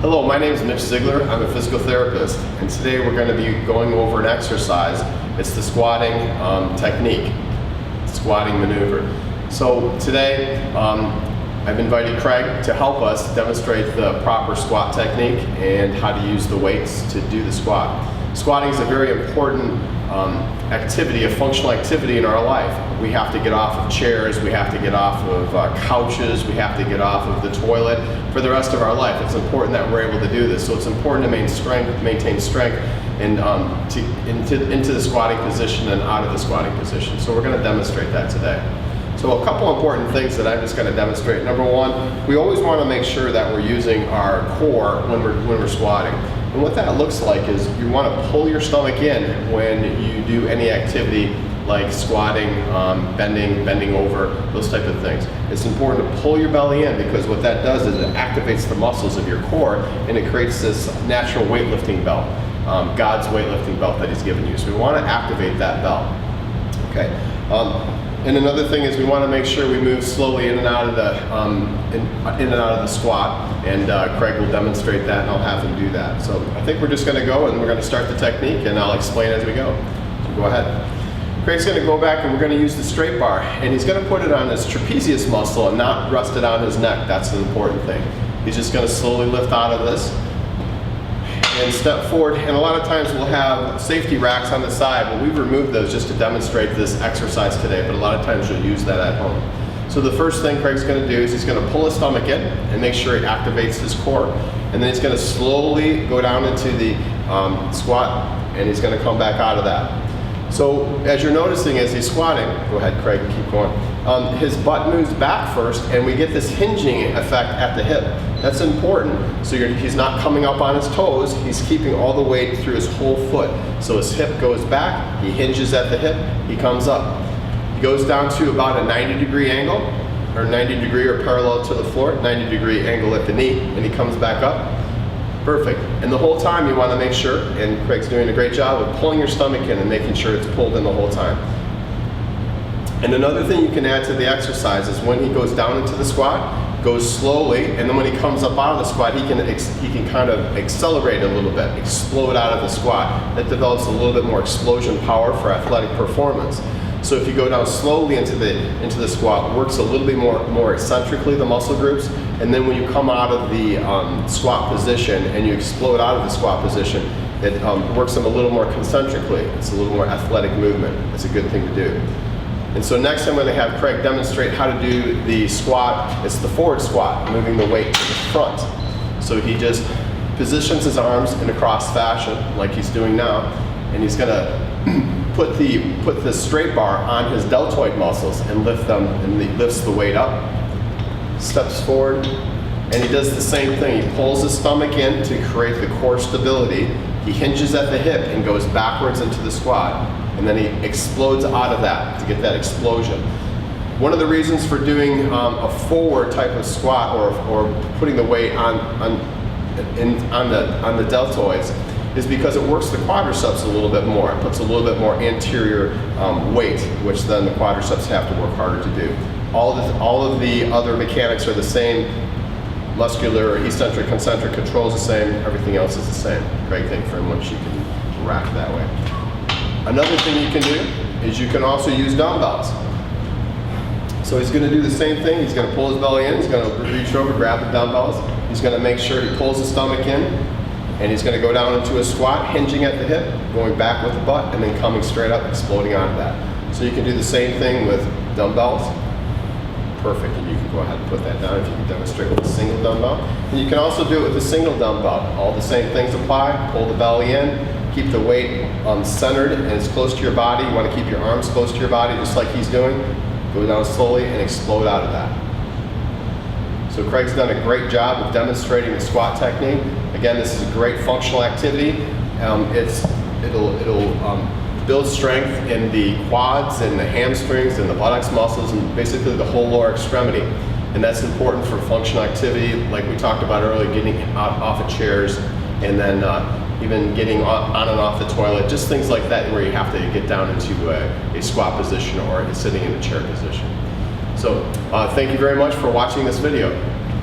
Hello, my name is Mitch Ziegler. I'm a physical therapist, and today we're going to be going over an exercise. It's the squatting technique, squatting maneuver. So today I've invited Craig to help us demonstrate the proper squat technique and how to use the weights to do the squat. Squatting is a very important activity, a functional activity in our life. We have to get off of chairs, we have to get off of couches, we have to get off of the toilet for the rest of our life. It's important that we're able to do this. So it's important to maintain strength and into the squatting position and out of the squatting position. So we're going to demonstrate that today. So a couple important things that I'm just going to demonstrate. Number one, we always want to make sure that we're using our core when we're squatting. And what that looks like is you want to pull your stomach in when you do any activity like squatting, bending over, those type of things. It's important to pull your belly in because what that does is it activates the muscles of your core and it creates this natural weightlifting belt, God's weightlifting belt that He's given you. So we want to activate that belt. Okay. And another thing is we want to make sure we move slowly in and out of the squat, and Craig will demonstrate that and I'll have him do that. So I think we're just going to go and we're going to start the technique and I'll explain as we go. So go ahead. Craig's going to go back and we're going to use the straight bar, and he's going to put it on his trapezius muscle and not rest it on his neck. That's the important thing. He's just going to slowly lift out of this and step forward, and a lot of times we'll have safety racks on the side, but we've removed those just to demonstrate this exercise today, but a lot of times you'll use that at home. So the first thing Craig's going to do is he's going to pull his stomach in and make sure he activates his core, and then he's going to slowly go down into the squat, and he's going to come back out of that. So as you're noticing as he's squatting, go ahead Craig, keep going, his butt moves back first and we get this hinging effect at the hip. That's important. So he's not coming up on his toes, he's keeping all the weight through his whole foot. So his hip goes back, he hinges at the hip, he comes up. He goes down to about a 90-degree angle, or 90-degree or parallel to the floor, 90-degree angle at the knee, and he comes back up. Perfect. And the whole time you want to make sure, and Craig's doing a great job of pulling your stomach in and making sure it's pulled in the whole time. And another thing you can add to the exercise is when he goes down into the squat, goes slowly, and then when he comes up out of the squat, he can kind of accelerate a little bit, explode out of the squat. That develops a little bit more explosion power for athletic performance. So if you go down slowly into the squat, works a little bit more eccentrically, the muscle groups, and then when you come out of the squat position and you explode out of the squat position, it works them a little more concentrically. It's a little more athletic movement. It's a good thing to do. And so next I'm going to have Craig demonstrate how to do the squat. It's the forward squat, moving the weight to the front. So he just positions his arms in a cross fashion like he's doing now, and he's going to put the straight bar on his deltoid muscles and lift them, and he lifts the weight up, steps forward, and he does the same thing. He pulls his stomach in to create the core stability. He hinges at the hip and goes backwards into the squat, and then he explodes out of that to get that explosion. One of the reasons for doing a forward type of squat or putting the weight on the deltoids is because it works the quadriceps a little bit more. It puts a little bit more anterior weight, which then the quadriceps have to work harder to do. All of the other mechanics are the same. Muscular, eccentric, concentric control is the same. Everything else is the same. Great thing for him once you can rack that way. Another thing you can do is you can also use dumbbells. So he's going to do the same thing. He's going to pull his belly in. He's going to reach over, grab the dumbbells. He's going to make sure he pulls his stomach in. And he's going to go down into a squat, hinging at the hip, going back with the butt, and then coming straight up, exploding onto that. So you can do the same thing with dumbbells. Perfect, and you can go ahead and put that down if you can demonstrate with a single dumbbell. And you can also do it with a single dumbbell. All the same things apply. Pull the belly in, keep the weight centered and as close to your body. You want to keep your arms close to your body, just like he's doing. Go down slowly and explode out of that. So Craig's done a great job of demonstrating the squat technique. Again, this is a great functional activity. It'll build strength in the quads and the hamstrings and the buttocks muscles and basically the whole lower extremity. And that's important for functional activity, like we talked about earlier, getting off of chairs and then even getting on and off the toilet, just things like that where you have to get down into a squat position or sitting in a chair position. So thank you very much for watching this video.